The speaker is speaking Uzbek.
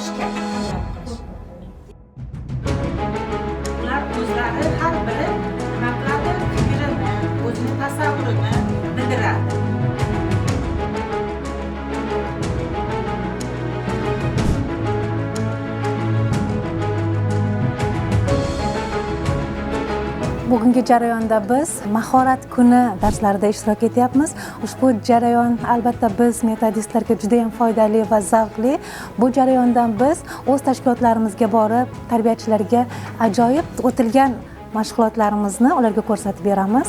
qilishga ular o'zlari har biri nima qiladi, fikrini, o'zini tasavvurini bildiradi. Bugungi jarayonda biz mahorat kuni darslarida ishtirok etyapmiz. Ushbu jarayon albatta biz metodistlarga juda ham foydali va zavqli. Bu jarayondan biz o'z tashkilotlarimizga borib, tarbiyachilarga ajoyib o'tilgan mashg'ulotlarimizni ularga ko'rsatib beramiz.